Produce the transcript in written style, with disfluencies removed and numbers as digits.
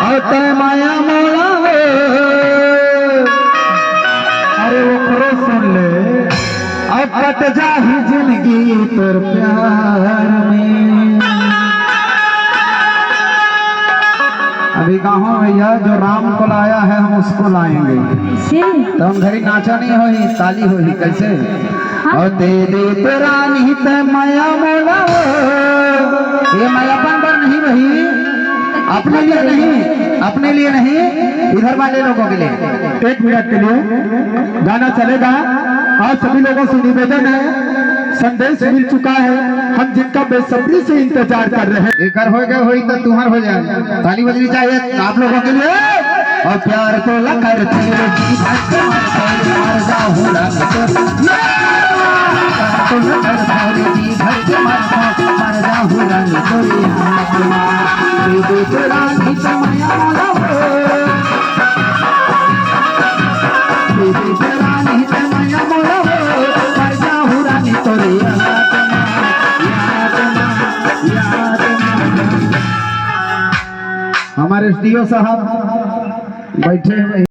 और तय माया मोला हो। अरे वो करो सुन ले, अब कट जाही जिंदगी तोर प्यार में। अभी कहो भैया जो राम को लाया है हम उसको लाएंगे, तो हम घरी नाचा नहीं होई, ताली होई कैसे। और दे दे तेरा निहित माया मोला, ये मायापन पर नहीं वही, अपने लिए नहीं, अपने लिए नहीं, इधर वाले लोगों के लिए। 1 मिनट के लिए गाना चलेगा। आज सभी लोगों से निवेदन है, संदेश मिल चुका है, हम जिनका बेसब्री से इंतजार कर रहे हैं। एक हो गए हुई तो तुम्हार हो जाए, ताली बजनी चाहिए आप लोगों के लिए। और प्यार तो लकर हमारे एसडीओ साहब बैठे हुए।